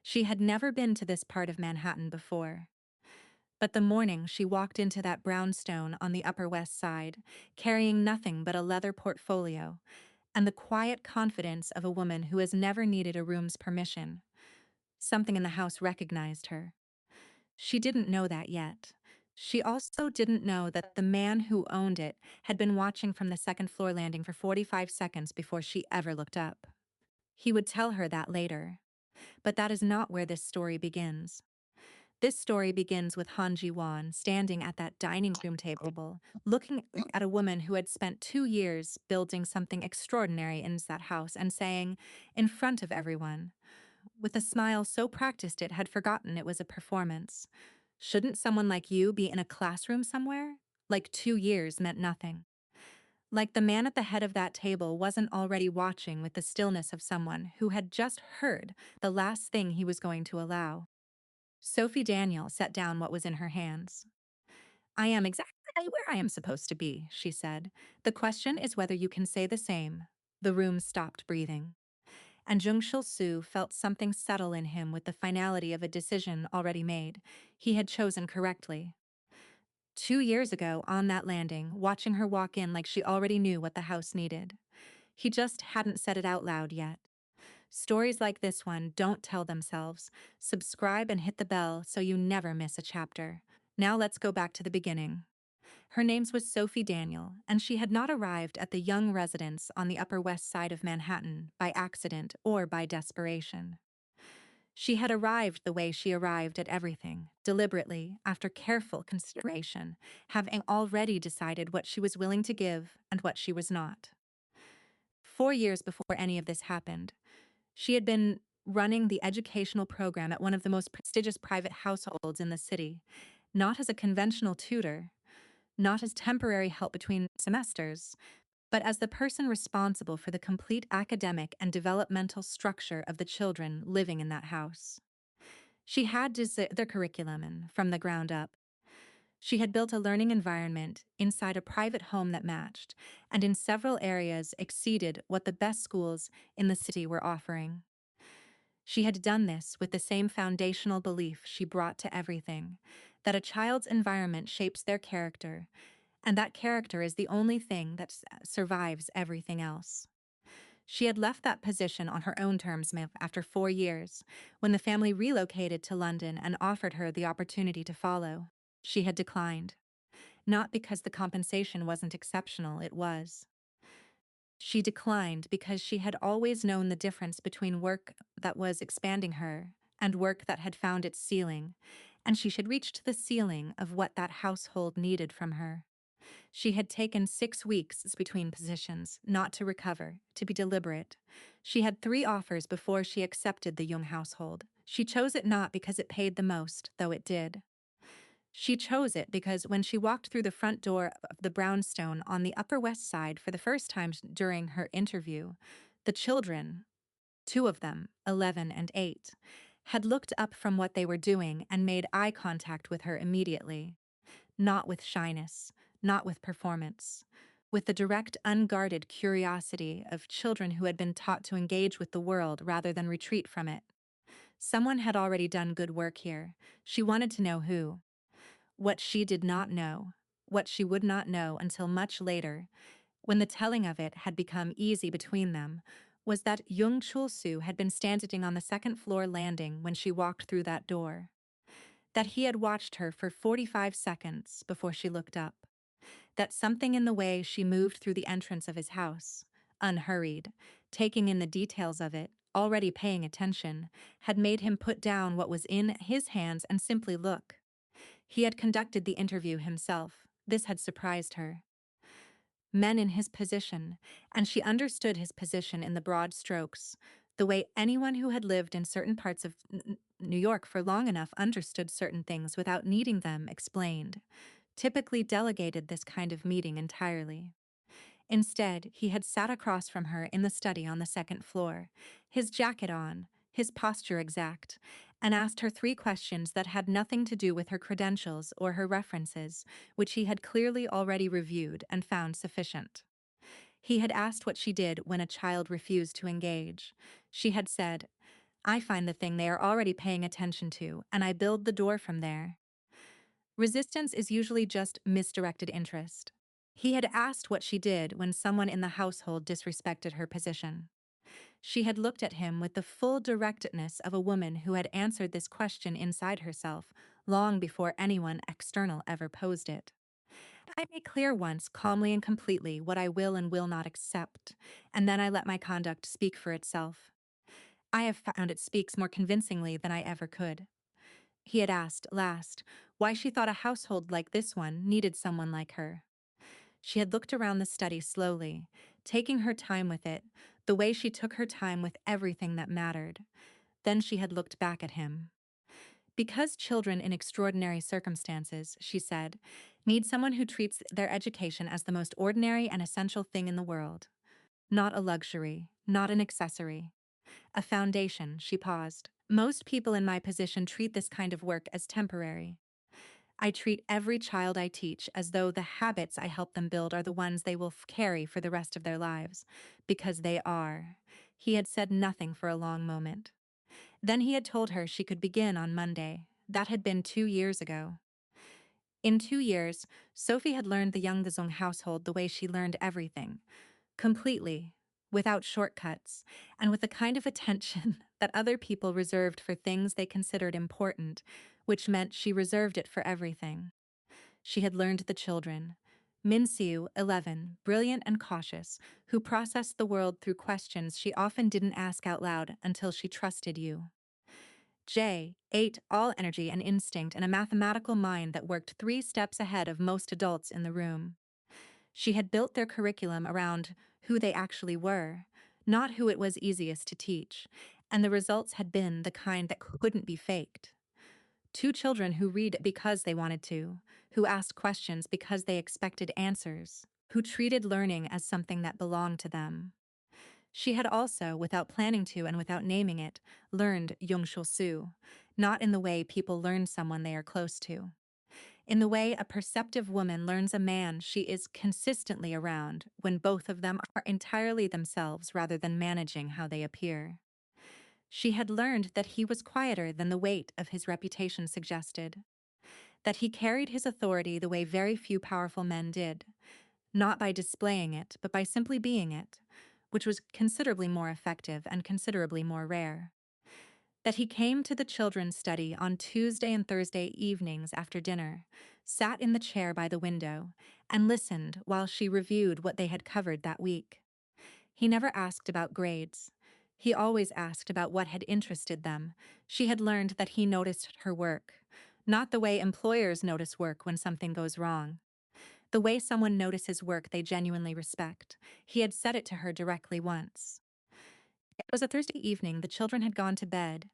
She had never been to this part of Manhattan before. But the morning she walked into that brownstone on the Upper West Side, carrying nothing but a leather portfolio, and the quiet confidence of a woman who has never needed a room's permission, something in the house recognized her. She didn't know that yet. She also didn't know that the man who owned it had been watching from the second floor landing for 45 seconds before she ever looked up. He would tell her that later. But that is not where this story begins. This story begins with Han Ji-won standing at that dining room table, looking at a woman who had spent 2 years building something extraordinary in that house and saying, in front of everyone, with a smile so practiced it had forgotten it was a performance, "Shouldn't someone like you be in a classroom somewhere?" Like 2 years meant nothing. Like the man at the head of that table wasn't already watching with the stillness of someone who had just heard the last thing he was going to allow. Sophie Daniel set down what was in her hands. "I am exactly where I am supposed to be," she said. "The question is whether you can say the same." The room stopped breathing. And Jung Shil-soo felt something settle in him with the finality of a decision already made. He had chosen correctly. 2 years ago, on that landing, watching her walk in like she already knew what the house needed. He just hadn't said it out loud yet. Stories like this one don't tell themselves. Subscribe and hit the bell so you never miss a chapter. Now let's go back to the beginning. Her name was Sophie Daniel, and she had not arrived at the young residence on the Upper West Side of Manhattan by accident or by desperation. She had arrived the way she arrived at everything, deliberately, after careful consideration, having already decided what she was willing to give and what she was not. 4 years before any of this happened, she had been running the educational program at one of the most prestigious private households in the city, not as a conventional tutor, not as temporary help between semesters, but as the person responsible for the complete academic and developmental structure of the children living in that house. She had designed their curriculum and from the ground up. She had built a learning environment inside a private home that matched, and in several areas exceeded what the best schools in the city were offering. She had done this with the same foundational belief she brought to everything, that a child's environment shapes their character, and that character is the only thing that survives everything else. She had left that position on her own terms after 4 years, when the family relocated to London and offered her the opportunity to follow. She had declined. Not because the compensation wasn't exceptional, it was. She declined because she had always known the difference between work that was expanding her and work that had found its ceiling, and she had reached the ceiling of what that household needed from her. She had taken 6 weeks between positions, not to recover, to be deliberate. She had 3 offers before she accepted the Jung household. She chose it not because it paid the most, though it did. She chose it because when she walked through the front door of the brownstone on the Upper West Side for the first time during her interview, the children, 2 of them, 11 and 8, had looked up from what they were doing and made eye contact with her immediately. Not with shyness, not with performance, with the direct, unguarded curiosity of children who had been taught to engage with the world rather than retreat from it. Someone had already done good work here. She wanted to know who. What she did not know, what she would not know until much later, when the telling of it had become easy between them, was that Jung Chul-soo had been standing on the second-floor landing when she walked through that door. That he had watched her for 45 seconds before she looked up. That something in the way she moved through the entrance of his house, unhurried, taking in the details of it, already paying attention, had made him put down what was in his hands and simply look. He had conducted the interview himself. This had surprised her. Men in his position, and she understood his position in the broad strokes, the way anyone who had lived in certain parts of New York for long enough understood certain things without needing them explained, typically delegated this kind of meeting entirely. Instead, he had sat across from her in the study on the second floor, his jacket on, his posture exact, and asked her 3 questions that had nothing to do with her credentials or her references, which he had clearly already reviewed and found sufficient. He had asked what she did when a child refused to engage. She had said, I find the thing they are already paying attention to, and I build the door from there. Resistance is usually just misdirected interest. He had asked what she did when someone in the household disrespected her position. She had looked at him with the full directness of a woman who had answered this question inside herself long before anyone external ever posed it. I make clear once, calmly and completely, what I will and will not accept, and then I let my conduct speak for itself. I have found it speaks more convincingly than I ever could. He had asked, last, why she thought a household like this one needed someone like her. She had looked around the study slowly, taking her time with it, the way she took her time with everything that mattered. Then she had looked back at him. Because children in extraordinary circumstances, she said, need someone who treats their education as the most ordinary and essential thing in the world. Not a luxury, not an accessory. A foundation, she paused. Most people in my position treat this kind of work as temporary. I treat every child I teach as though the habits I help them build are the ones they will carry for the rest of their lives. Because they are. He had said nothing for a long moment. Then he had told her she could begin on Monday. That had been 2 years ago. In 2 years, Sophie had learned the Youngdazong household the way she learned everything. Completely, without shortcuts, and with the kind of attention that other people reserved for things they considered important, which meant she reserved it for everything. She had learned the children. Min-siu, 11, brilliant and cautious, who processed the world through questions she often didn't ask out loud until she trusted you. Jay, 8, all energy and instinct and a mathematical mind that worked 3 steps ahead of most adults in the room. She had built their curriculum around who they actually were, not who it was easiest to teach, and the results had been the kind that couldn't be faked. 2 children who read because they wanted to, who asked questions because they expected answers, who treated learning as something that belonged to them. She had also, without planning to and without naming it, learned Yongshul-su, not in the way people learn someone they are close to. In the way a perceptive woman learns a man she is consistently around when both of them are entirely themselves rather than managing how they appear. She had learned that he was quieter than the weight of his reputation suggested, that he carried his authority the way very few powerful men did, not by displaying it, but by simply being it, which was considerably more effective and considerably more rare. That he came to the children's study on Tuesday and Thursday evenings after dinner, sat in the chair by the window, and listened while she reviewed what they had covered that week. He never asked about grades. He always asked about what had interested them. She had learned that he noticed her work, not the way employers notice work when something goes wrong. The way someone notices work they genuinely respect. He had said it to her directly once. It was a Thursday evening, the children had gone to bed,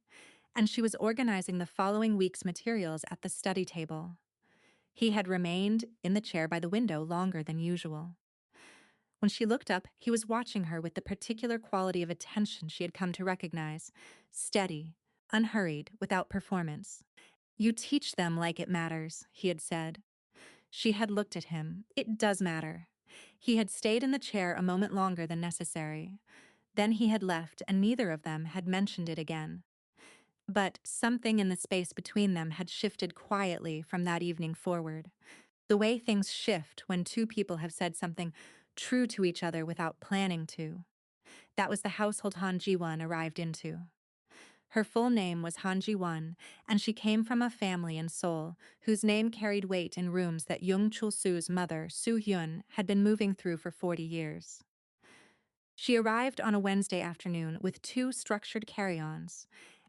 and she was organizing the following week's materials at the study table. He had remained in the chair by the window longer than usual. When she looked up, he was watching her with the particular quality of attention she had come to recognize, steady, unhurried, without performance. You teach them like it matters, he had said. She had looked at him. It does matter. He had stayed in the chair a moment longer than necessary. Then he had left, and neither of them had mentioned it again. But something in the space between them had shifted quietly from that evening forward. The way things shift when 2 people have said something true to each other without planning to. That was the household Han Ji-won arrived into. Her full name was Han Ji-won, and she came from a family in Seoul whose name carried weight in rooms that Jung Chul-su's mother, Soo-hyun, had been moving through for 40 years. She arrived on a Wednesday afternoon with 2 structured carry-ons,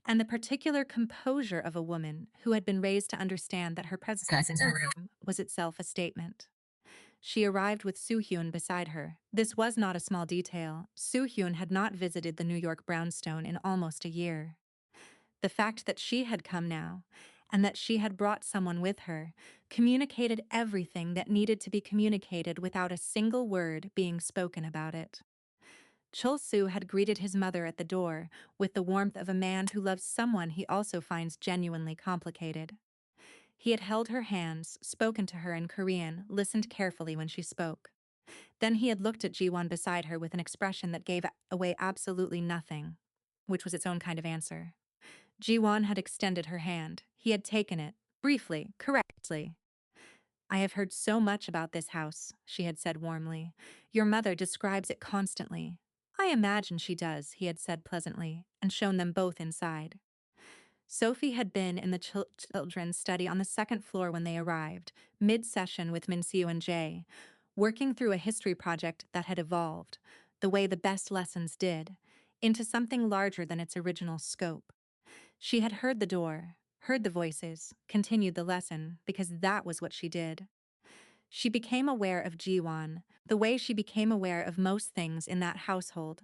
and the particular composure of a woman who had been raised to understand that her presence in her room was itself a statement. She arrived with Soo-hyun beside her. This was not a small detail. Soo-hyun had not visited the New York brownstone in almost a year. The fact that she had come now, and that she had brought someone with her, communicated everything that needed to be communicated without a single word being spoken about it. Chul-soo had greeted his mother at the door with the warmth of a man who loves someone he also finds genuinely complicated. He had held her hands, spoken to her in Korean, listened carefully when she spoke. Then he had looked at Ji-won beside her with an expression that gave away absolutely nothing. which was its own kind of answer. Ji-won had extended her hand. He had taken it, briefly, correctly. I have heard so much about this house, she had said warmly. Your mother describes it constantly. I imagine she does, he had said pleasantly, and shown them both inside. Sophie had been in the children's study on the second floor when they arrived, mid-session with Minsiu and Jay, working through a history project that had evolved, the way the best lessons did, into something larger than its original scope. She had heard the door, heard the voices, continued the lesson, because that was what she did. She became aware of Jiwon, the way she became aware of most things in that household,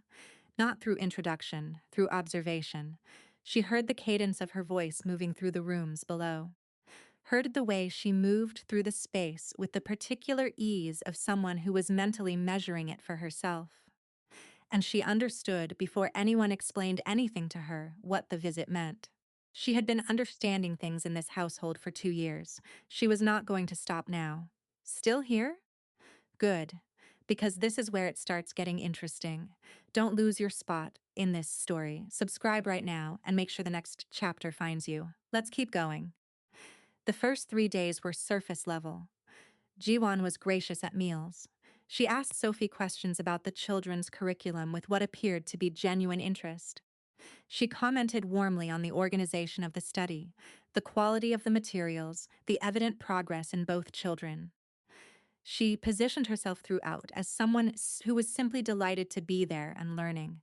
not through introduction, through observation. She heard the cadence of her voice moving through the rooms below, heard the way she moved through the space with the particular ease of someone who was mentally measuring it for herself. And she understood, before anyone explained anything to her, what the visit meant. She had been understanding things in this household for 2 years. She was not going to stop now. Still here? Good. Because this is where it starts getting interesting. Don't lose your spot in this story. Subscribe right now and make sure the next chapter finds you. Let's keep going. The first 3 days were surface level. Jiwon was gracious at meals. She asked Sophie questions about the children's curriculum with what appeared to be genuine interest. She commented warmly on the organization of the study, the quality of the materials, the evident progress in both children. She positioned herself throughout as someone who was simply delighted to be there and learning,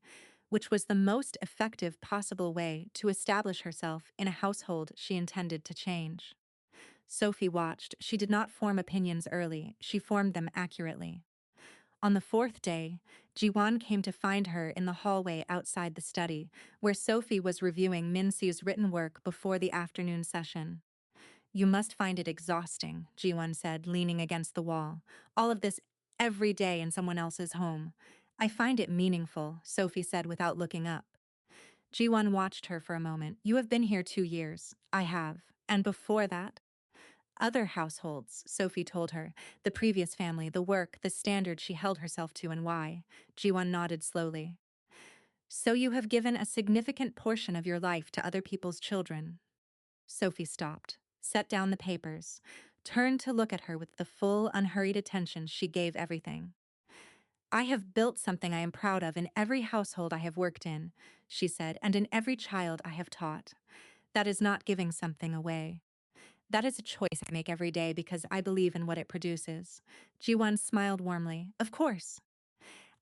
which was the most effective possible way to establish herself in a household she intended to change. Sophie watched. She did not form opinions early, she formed them accurately. On the fourth day, Jiwon came to find her in the hallway outside the study, where Sophie was reviewing Minsi's written work before the afternoon session. You must find it exhausting, Jiwon said, leaning against the wall. All of this every day in someone else's home. I find it meaningful, Sophie said without looking up. Jiwon watched her for a moment. You have been here 2 years. I have. And before that? Other households, Sophie told her. The previous family, the work, the standard she held herself to, and why. Jiwon nodded slowly. So you have given a significant portion of your life to other people's children. Sophie stopped, set down the papers, turned to look at her with the full, unhurried attention she gave everything. I have built something I am proud of in every household I have worked in, she said, and in every child I have taught. That is not giving something away. That is a choice I make every day because I believe in what it produces. Jiwon smiled warmly. Of course.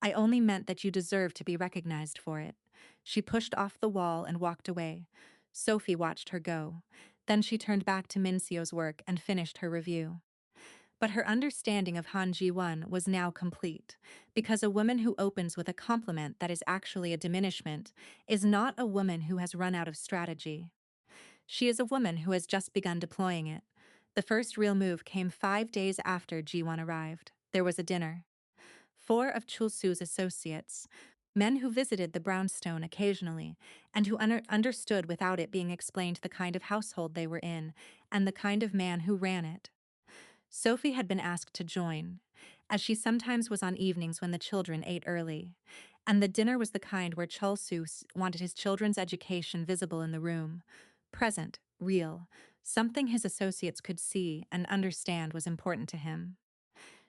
I only meant that you deserve to be recognized for it. She pushed off the wall and walked away. Sophie watched her go. Then she turned back to Minsio's work and finished her review. But her understanding of Han Ji-won was now complete, because a woman who opens with a compliment that is actually a diminishment is not a woman who has run out of strategy. She is a woman who has just begun deploying it. The first real move came 5 days after Ji-won arrived. There was a dinner. 4 of Chul-su's associates, men who visited the brownstone occasionally, and who understood without it being explained the kind of household they were in, and the kind of man who ran it. Sophie had been asked to join, as she sometimes was on evenings when the children ate early, and the dinner was the kind where Chul-su wanted his children's education visible in the room. Present, real, something his associates could see and understand was important to him.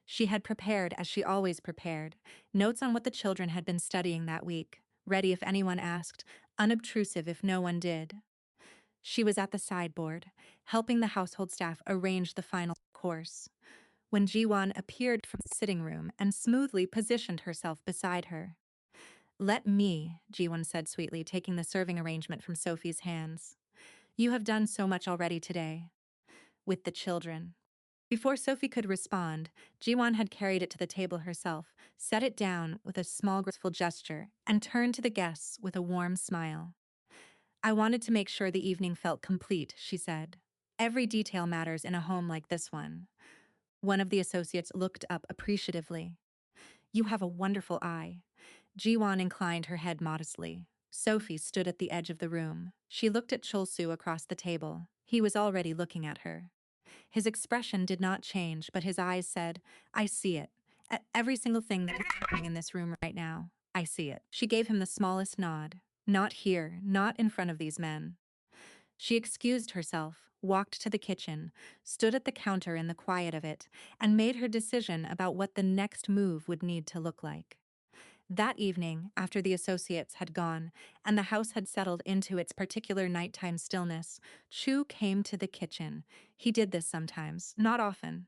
She had prepared, as she always prepared, notes on what the children had been studying that week, ready if anyone asked, unobtrusive if no one did. She was at the sideboard, helping the household staff arrange the final course, when Ji-won appeared from the sitting room and smoothly positioned herself beside her. Let me, Ji-won said sweetly, taking the serving arrangement from Sophie's hands. You have done so much already today. With the children. Before Sophie could respond, Ji-won had carried it to the table herself, set it down with a small graceful gesture, and turned to the guests with a warm smile. I wanted to make sure the evening felt complete, she said. Every detail matters in a home like this one. One of the associates looked up appreciatively. You have a wonderful eye. Ji-won inclined her head modestly. Sophie stood at the edge of the room. She looked at Chul-su across the table. He was already looking at her. His expression did not change, but his eyes said, I see it. Every single thing that is happening in this room right now, I see it. She gave him the smallest nod. Not here, not in front of these men. She excused herself, walked to the kitchen, stood at the counter in the quiet of it, and made her decision about what the next move would need to look like. That evening, after the associates had gone and the house had settled into its particular nighttime stillness, Chu came to the kitchen. He did this sometimes, not often.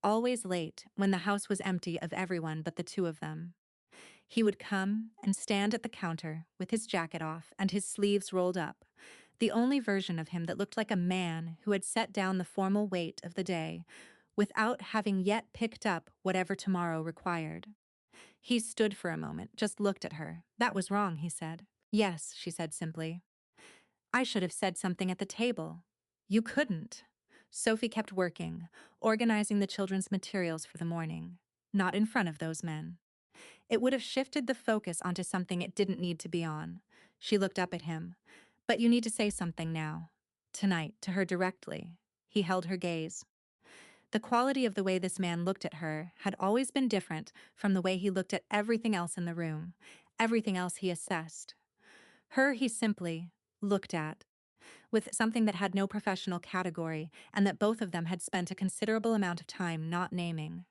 Always late, when the house was empty of everyone but the two of them. He would come and stand at the counter with his jacket off and his sleeves rolled up, the only version of him that looked like a man who had set down the formal weight of the day without having yet picked up whatever tomorrow required. He stood for a moment, just looked at her. That was wrong, he said. Yes, she said simply. I should have said something at the table. You couldn't. Sophie kept working, organizing the children's materials for the morning. Not in front of those men. It would have shifted the focus onto something it didn't need to be on. She looked up at him. But you need to say something now. Tonight, to her directly. He held her gaze. The quality of the way this man looked at her had always been different from the way he looked at everything else in the room, everything else he assessed. Her he simply looked at, with something that had no professional category and that both of them had spent a considerable amount of time not naming.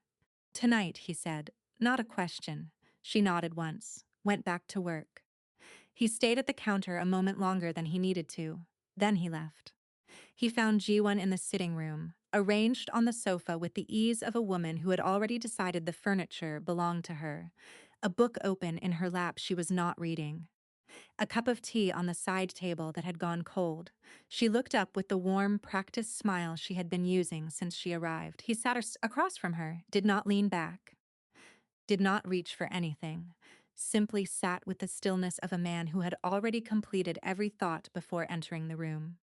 Tonight, he said, not a question. She nodded once, went back to work. He stayed at the counter a moment longer than he needed to. Then he left. He found Jiwon in the sitting room, arranged on the sofa with the ease of a woman who had already decided the furniture belonged to her, a book open in her lap she was not reading. A cup of tea on the side table that had gone cold. She looked up with the warm, practiced smile she had been using since she arrived. He sat across from her, did not lean back, did not reach for anything, simply sat with the stillness of a man who had already completed every thought before entering the room.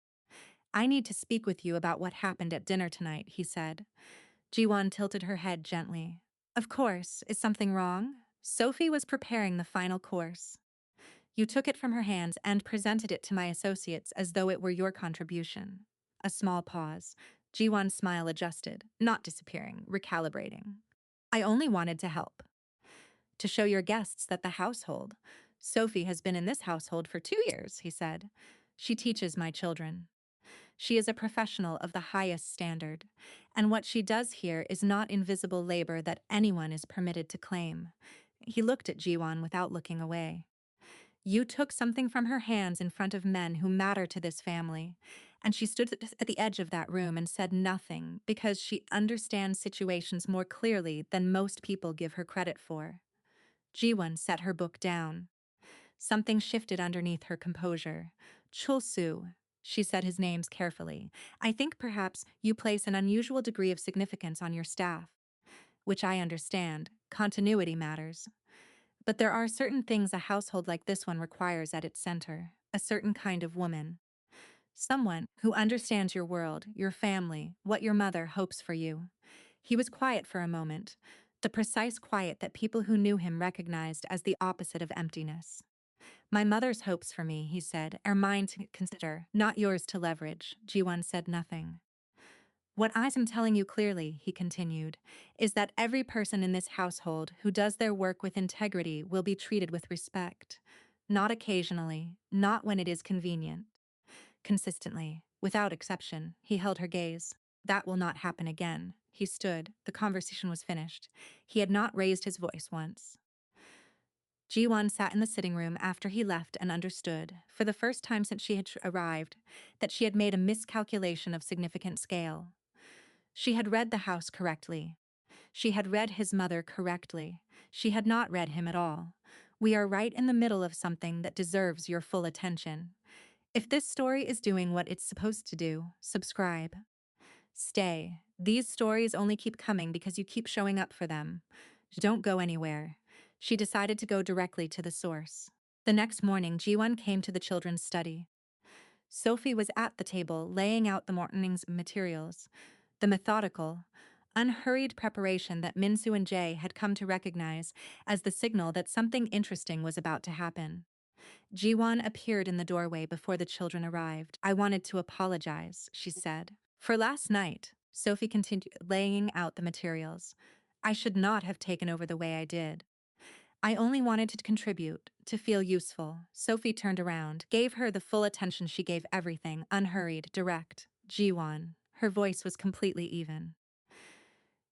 I need to speak with you about what happened at dinner tonight, he said. Jiwon tilted her head gently. Of course, is something wrong? Sophie was preparing the final course. You took it from her hands and presented it to my associates as though it were your contribution. A small pause. Jiwon's smile adjusted, not disappearing, recalibrating. I only wanted to help. To show your guests that the household. Sophie has been in this household for 2 years, he said. She teaches my children. She is a professional of the highest standard, and what she does here is not invisible labor that anyone is permitted to claim. He looked at Jiwon without looking away. You took something from her hands in front of men who matter to this family, and she stood at the edge of that room and said nothing because she understands situations more clearly than most people give her credit for. Jiwon set her book down. Something shifted underneath her composure. Chulsu, she said his names carefully. I think perhaps you place an unusual degree of significance on your staff. Which I understand. Continuity matters. But there are certain things a household like this one requires at its center. A certain kind of woman. Someone who understands your world, your family, what your mother hopes for you. He was quiet for a moment. The precise quiet that people who knew him recognized as the opposite of emptiness. My mother's hopes for me, he said, are mine to consider, not yours to leverage. Jiwon said nothing. What I am telling you clearly, he continued, is that every person in this household who does their work with integrity will be treated with respect. Not occasionally, not when it is convenient. Consistently, without exception, he held her gaze. That will not happen again. He stood. The conversation was finished. He had not raised his voice once. Jiwon sat in the sitting room after he left and understood, for the first time since she had arrived, that she had made a miscalculation of significant scale. She had read the house correctly. She had read his mother correctly. She had not read him at all. We are right in the middle of something that deserves your full attention. If this story is doing what it's supposed to do, subscribe. Stay. These stories only keep coming because you keep showing up for them. Don't go anywhere. She decided to go directly to the source. The next morning, Jiwon came to the children's study. Sophie was at the table, laying out the morning's materials. The methodical, unhurried preparation that Minsu and Jae had come to recognize as the signal that something interesting was about to happen. Jiwon appeared in the doorway before the children arrived. I wanted to apologize, she said. For last night, Sophie continued laying out the materials. I should not have taken over the way I did. I only wanted to contribute, to feel useful. Sophie turned around, gave her the full attention she gave everything, unhurried, direct. Jiwon. Her voice was completely even.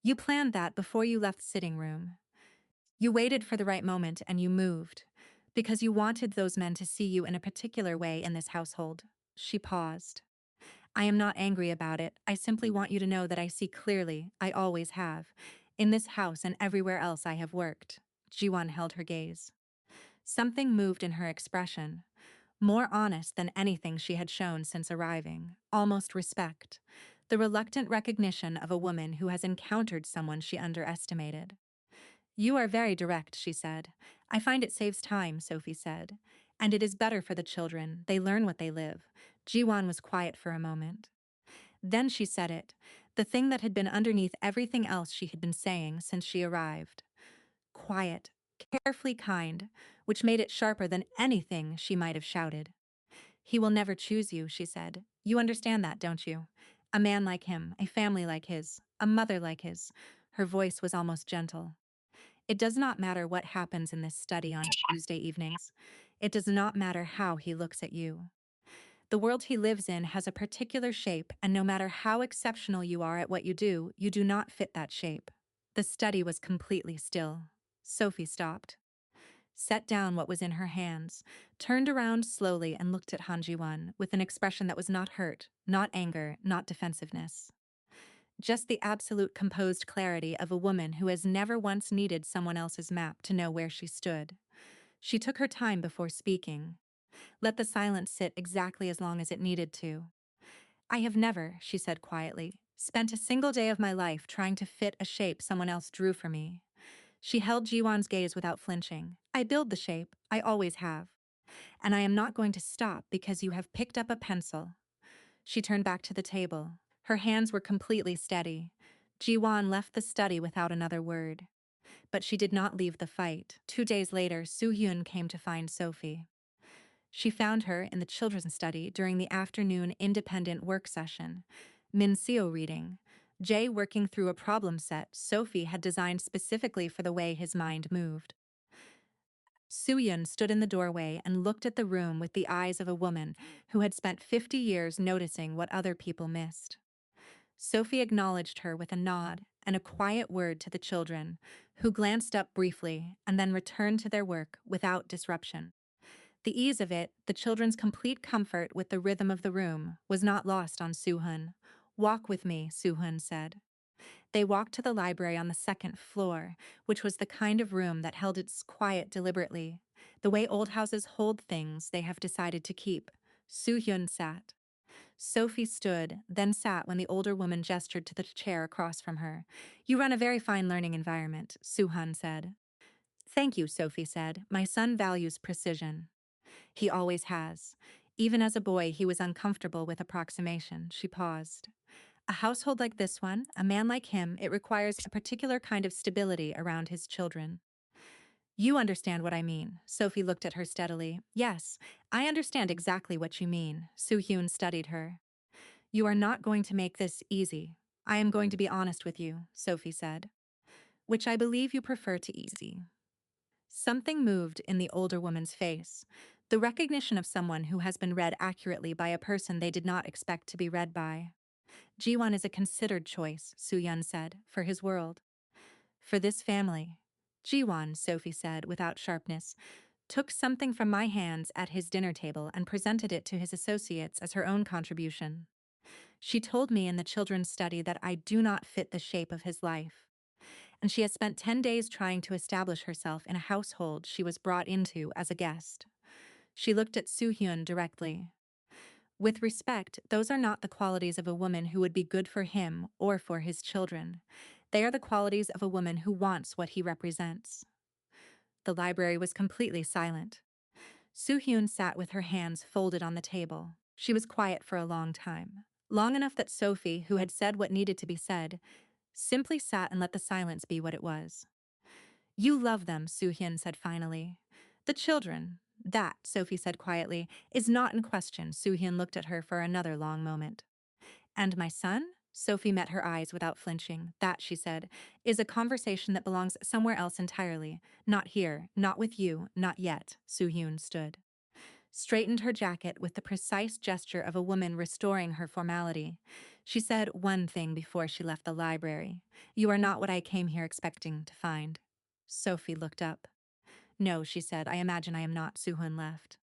You planned that before you left the sitting room. You waited for the right moment and you moved. Because you wanted those men to see you in a particular way in this household. She paused. I am not angry about it. I simply want you to know that I see clearly, I always have. In this house and everywhere else I have worked. Jiwon held her gaze. Something moved in her expression. More honest than anything she had shown since arriving. Almost respect. The reluctant recognition of a woman who has encountered someone she underestimated. You are very direct, she said. I find it saves time, Sophie said. And it is better for the children. They learn what they live. Jiwon was quiet for a moment. Then she said it, the thing that had been underneath everything else she had been saying since she arrived. Quiet, carefully kind, which made it sharper than anything she might have shouted. He will never choose you, she said. You understand that, don't you? A man like him, a family like his, a mother like his. Her voice was almost gentle. It does not matter what happens in this study on Tuesday evenings. It does not matter how he looks at you. The world he lives in has a particular shape, and no matter how exceptional you are at what you do not fit that shape. The study was completely still. Sophie stopped, set down what was in her hands, turned around slowly and looked at Han Ji-won with an expression that was not hurt, not anger, not defensiveness. Just the absolute composed clarity of a woman who has never once needed someone else's map to know where she stood. She took her time before speaking. Let the silence sit exactly as long as it needed to. I have never, she said quietly, spent a single day of my life trying to fit a shape someone else drew for me. She held Jiwon's gaze without flinching. I build the shape, I always have. And I am not going to stop because you have picked up a pencil. She turned back to the table. Her hands were completely steady. Jiwon left the study without another word. But she did not leave the fight. 2 days later, Soo-hyun came to find Sophie. She found her in the children's study during the afternoon independent work session. Min Seo reading. Jae working through a problem set Sophie had designed specifically for the way his mind moved. Soo-hyun stood in the doorway and looked at the room with the eyes of a woman who had spent 50 years noticing what other people missed. Sophie acknowledged her with a nod and a quiet word to the children, who glanced up briefly and then returned to their work without disruption. The ease of it, the children's complete comfort with the rhythm of the room, was not lost on Soo-hyun. Walk with me, Soo-hyun said. They walked to the library on the second floor, which was the kind of room that held its quiet deliberately, the way old houses hold things they have decided to keep. Soo-hyun sat. Sophie stood, then sat when the older woman gestured to the chair across from her. You run a very fine learning environment, Soo-hyun said. Thank you, Sophie said. My son values precision. He always has. Even as a boy, he was uncomfortable with approximation. She paused. A household like this one, a man like him, it requires a particular kind of stability around his children. You understand what I mean. Sophie looked at her steadily. Yes, I understand exactly what you mean. Soo-hyun studied her. You are not going to make this easy. I am going to be honest with you, Sophie said. Which I believe you prefer to easy. Something moved in the older woman's face. The recognition of someone who has been read accurately by a person they did not expect to be read by. Jiwon is a considered choice, Soo-hyun said, for his world. For this family. Jiwon, Sophie said without sharpness, took something from my hands at his dinner table and presented it to his associates as her own contribution. She told me in the children's study that I do not fit the shape of his life. And she has spent 10 days trying to establish herself in a household she was brought into as a guest. She looked at Soo-hyun directly. With respect, those are not the qualities of a woman who would be good for him or for his children. They are the qualities of a woman who wants what he represents. The library was completely silent. Soo-hyun sat with her hands folded on the table. She was quiet for a long time. Long enough that Sophie, who had said what needed to be said, simply sat and let the silence be what it was. You love them, Soo-hyun said finally. The children. That, Sophie said quietly, is not in question. Soo-hyun looked at her for another long moment. And my son? Sophie met her eyes without flinching. That, she said, is a conversation that belongs somewhere else entirely. Not here, not with you, not yet. Soo-hyun stood, straightened her jacket with the precise gesture of a woman restoring her formality. She said one thing before she left the library. You are not what I came here expecting to find. Sophie looked up. No, she said, I imagine I am not. Soo-hyun left.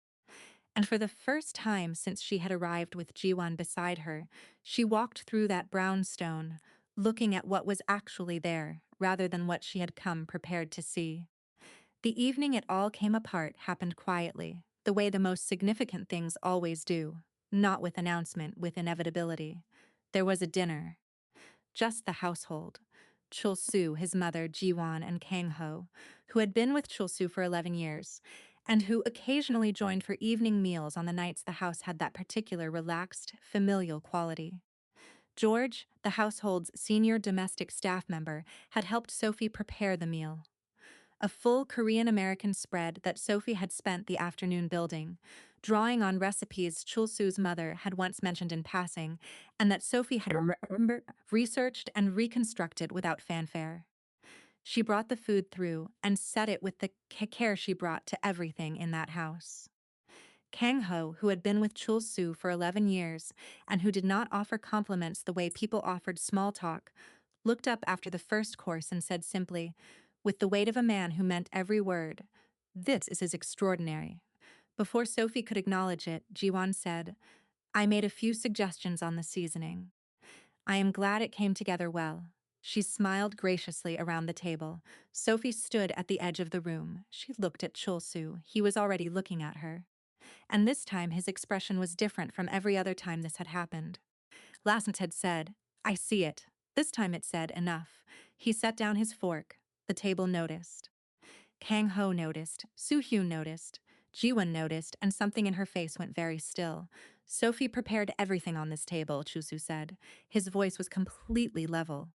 And for the first time since she had arrived with Jiwon beside her, she walked through that brownstone, looking at what was actually there, rather than what she had come prepared to see. The evening it all came apart happened quietly, the way the most significant things always do, not with announcement, with inevitability. There was a dinner. Just the household. Chul-soo, his mother, Jiwon, and Kang-ho, who had been with Chul-soo for 11 years, and who occasionally joined for evening meals on the nights the house had that particular relaxed, familial quality. George, the household's senior domestic staff member, had helped Sophie prepare the meal. A full Korean-American spread that Sophie had spent the afternoon building, drawing on recipes Chul-soo's mother had once mentioned in passing, and that Sophie had researched and reconstructed without fanfare. She brought the food through and set it with the care she brought to everything in that house. Kang-ho, who had been with Chul-soo for 11 years and who did not offer compliments the way people offered small talk, looked up after the first course and said simply, with the weight of a man who meant every word, "This is extraordinary." Before Sophie could acknowledge it, Jiwon said, I made a few suggestions on the seasoning. I am glad it came together well. She smiled graciously around the table. Sophie stood at the edge of the room. She looked at Chul-soo. He was already looking at her. And this time his expression was different from every other time this had happened. Last night had said, I see it. This time it said, enough. He set down his fork. The table noticed. Kang-ho noticed. Soo-hyun noticed. Jiwon noticed, and something in her face went very still. Sophie prepared everything on this table, Chul-soo said. His voice was completely level.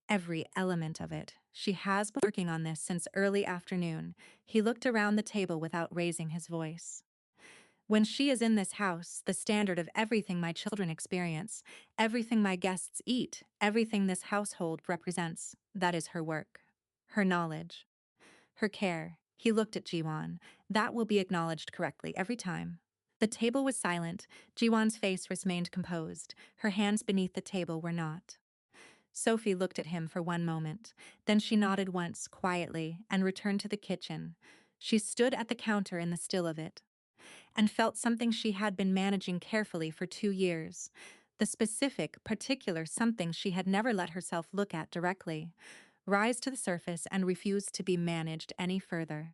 Every element of it. She has been working on this since early afternoon. He looked around the table without raising his voice. When she is in this house, the standard of everything my children experience, everything my guests eat, everything this household represents, that is her work. Her knowledge. Her care. He looked at Jiwon. That will be acknowledged correctly every time. The table was silent. Jiwon's face remained composed. Her hands beneath the table were not. Sophie looked at him for one moment. Then she nodded once, quietly, and returned to the kitchen. She stood at the counter in the still of it, and felt something she had been managing carefully for 2 years. The specific, particular something she had never let herself look at directly, rise to the surface and refuse to be managed any further.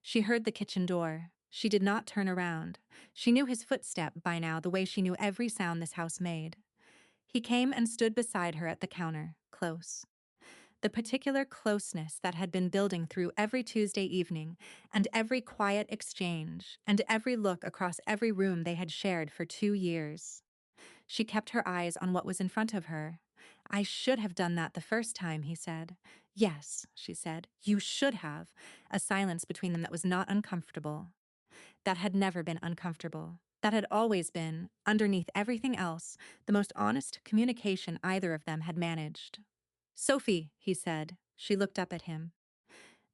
She heard the kitchen door. She did not turn around. She knew his footstep by now the way she knew every sound this house made. He came and stood beside her at the counter, close. The particular closeness that had been building through every Tuesday evening, and every quiet exchange, and every look across every room they had shared for 2 years. She kept her eyes on what was in front of her. I should have done that the first time, he said. Yes, she said, you should have. A silence between them that was not uncomfortable. That had never been uncomfortable. That had always been, underneath everything else, the most honest communication either of them had managed. Sophie, he said. She looked up at him.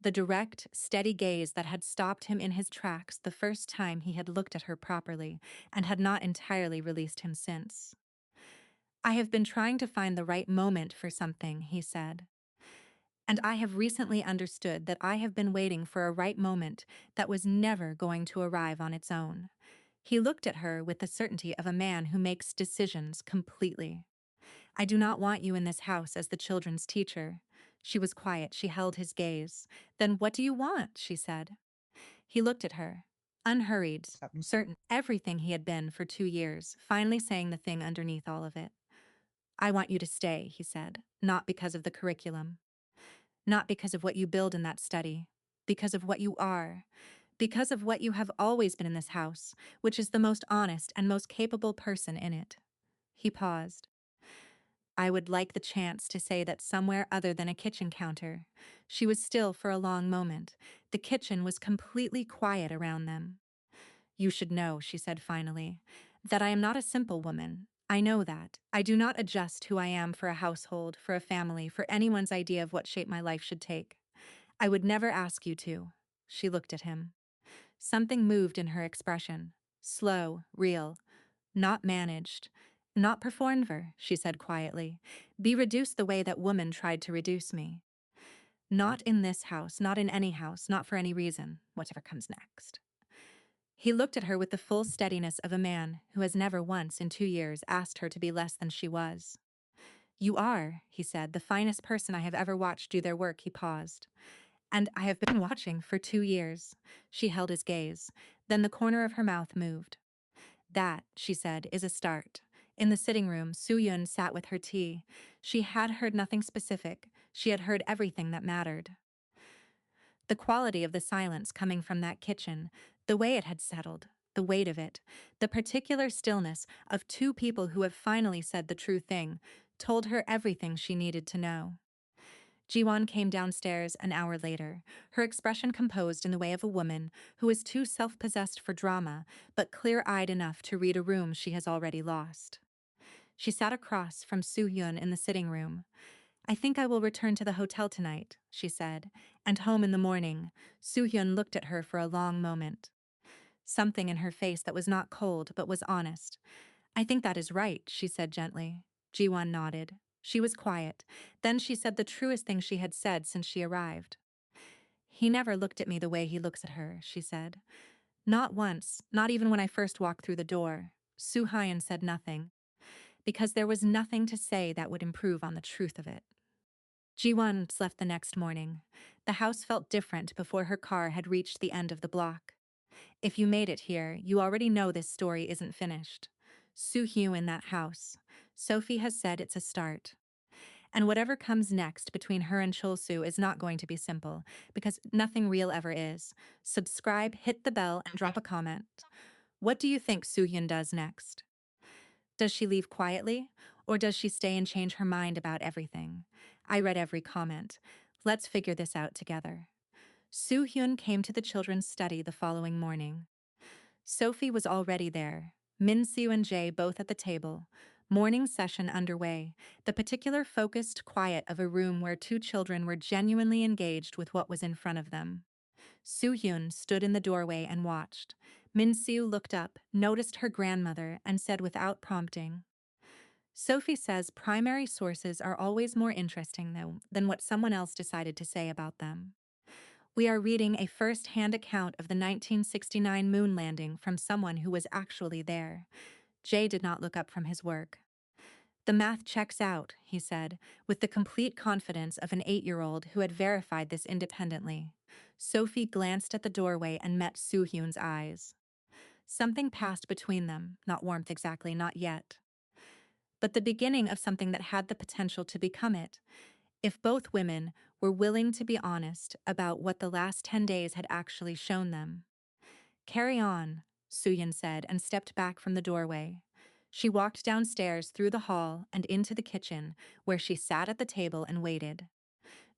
The direct, steady gaze that had stopped him in his tracks the first time he had looked at her properly, and had not entirely released him since. I have been trying to find the right moment for something, he said. And I have recently understood that I have been waiting for a right moment that was never going to arrive on its own. He looked at her with the certainty of a man who makes decisions completely. I do not want you in this house as the children's teacher. She was quiet. She held his gaze. Then what do you want? She said. He looked at her, unhurried, certain everything he had been for 2 years, finally saying the thing underneath all of it. I want you to stay, he said, not because of the curriculum, not because of what you build in that study, because of what you are, because of what you have always been in this house, which is the most honest and most capable person in it. He paused. I would like the chance to say that somewhere other than a kitchen counter. She was still for a long moment. The kitchen was completely quiet around them. You should know, she said finally, that I am not a simple woman. I know that. I do not adjust who I am for a household, for a family, for anyone's idea of what shape my life should take. I would never ask you to. She looked at him. Something moved in her expression. Slow, real, not managed, not performed for, she said quietly. Be reduced the way that woman tried to reduce me. Not in this house, not in any house, not for any reason, whatever comes next. He looked at her with the full steadiness of a man who has never once in 2 years asked her to be less than she was. You are, he said, the finest person I have ever watched do their work. He paused. And I have been watching for 2 years. She held his gaze. Then the corner of her mouth moved. That, she said, is a start. In the sitting room, Soo-yun sat with her tea. She had heard nothing specific. She had heard everything that mattered. The quality of the silence coming from that kitchen, the way it had settled, the weight of it, the particular stillness of two people who have finally said the true thing, told her everything she needed to know. Jiwon came downstairs an hour later, her expression composed in the way of a woman who is too self-possessed for drama, but clear-eyed enough to read a room she has already lost. She sat across from Soo-hyun in the sitting room. I think I will return to the hotel tonight, she said, and home in the morning. Soo-hyun looked at her for a long moment. Something in her face that was not cold but was honest. I think that is right, she said gently. Jiwon nodded. She was quiet. Then she said the truest thing she had said since she arrived. He never looked at me the way he looks at her, she said. Not once, not even when I first walked through the door. Soo-hyun said nothing, because there was nothing to say that would improve on the truth of it. Ji-won left the next morning. The house felt different before her car had reached the end of the block. If you made it here, you already know this story isn't finished. Soo-hyo in that house. Sophie has said it's a start. And whatever comes next between her and Chol-soo is not going to be simple, because nothing real ever is. Subscribe, hit the bell, and drop a comment. What do you think Soo-hyun does next? Does she leave quietly, or does she stay and change her mind about everything? I read every comment. Let's figure this out together. Soo-hyun came to the children's study the following morning. Sophie was already there, Min-soo and Jae both at the table. Morning session underway, the particular focused quiet of a room where two children were genuinely engaged with what was in front of them. Soo-hyun stood in the doorway and watched. Min-soo looked up, noticed her grandmother, and said without prompting, Sophie says primary sources are always more interesting, though, than what someone else decided to say about them. We are reading a first-hand account of the 1969 moon landing from someone who was actually there. Jay did not look up from his work. The math checks out, he said, with the complete confidence of an 8-year-old who had verified this independently. Sophie glanced at the doorway and met Soo-hyun's eyes. Something passed between them, not warmth exactly, not yet. But the beginning of something that had the potential to become it, if both women were willing to be honest about what the last 10 days had actually shown them. Carry on, Soo-hyun said and stepped back from the doorway. She walked downstairs through the hall and into the kitchen, where she sat at the table and waited.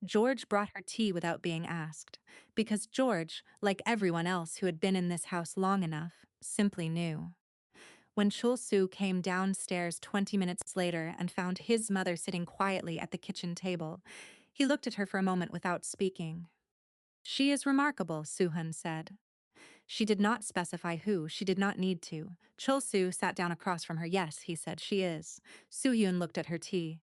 George brought her tea without being asked, because George, like everyone else who had been in this house long enough, simply knew. When Chul-soo came downstairs 20 minutes later and found his mother sitting quietly at the kitchen table, he looked at her for a moment without speaking. She is remarkable, Soo-hyun said. She did not specify who, she did not need to. Chul-soo sat down across from her. Yes, he said, she is. Soo-hyun looked at her tea.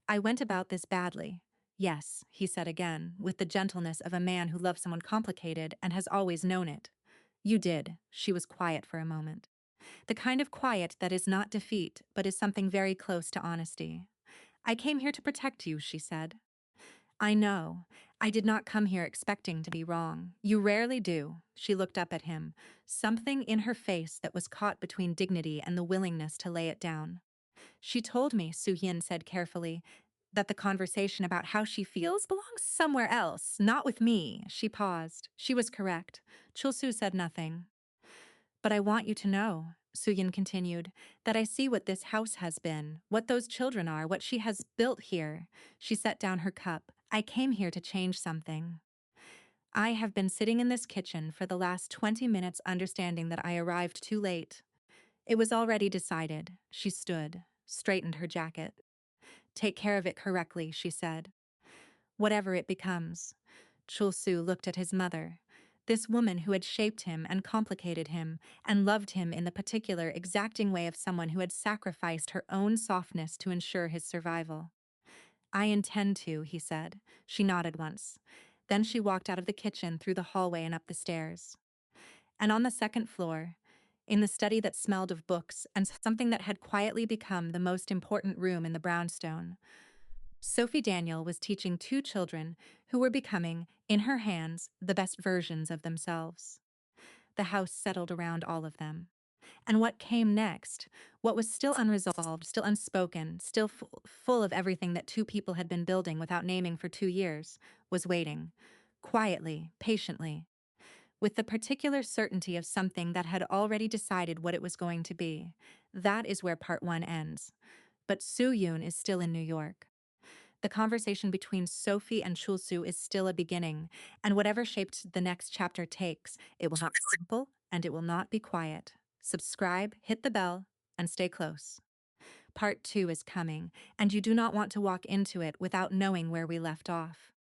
I went about this badly. Yes, he said again, with the gentleness of a man who loves someone complicated and has always known it. You did. She was quiet for a moment. The kind of quiet that is not defeat, but is something very close to honesty. I came here to protect you, she said. I know. I did not come here expecting to be wrong. You rarely do. She looked up at him, something in her face that was caught between dignity and the willingness to lay it down. She told me, Soo-hyun said carefully, that the conversation about how she feels belongs somewhere else, not with me. She paused. She was correct. Chul-soo said nothing. But I want you to know, Soo-hyun continued, that I see what this house has been, what those children are, what she has built here. She set down her cup. I came here to change something. I have been sitting in this kitchen for the last 20 minutes understanding that I arrived too late. It was already decided. She stood, straightened her jacket. Take care of it correctly, she said. Whatever it becomes. Chul-Su looked at his mother, this woman who had shaped him and complicated him, and loved him in the particular exacting way of someone who had sacrificed her own softness to ensure his survival. I intend to, he said. She nodded once. Then she walked out of the kitchen through the hallway and up the stairs. And on the second floor, in the study that smelled of books and something that had quietly become the most important room in the brownstone, Sophie Daniel was teaching two children who were becoming, in her hands, the best versions of themselves. The house settled around all of them. And what came next, what was still unresolved, still unspoken, still full of everything that two people had been building without naming for 2 years, was waiting, quietly, patiently, with the particular certainty of something that had already decided what it was going to be. That is where part one ends. But Soo-yoon is still in New York. The conversation between Sophie and Chul-Su is still a beginning, and whatever shape the next chapter takes, it will not be simple and it will not be quiet. Subscribe, hit the bell, and stay close. Part two is coming, and you do not want to walk into it without knowing where we left off.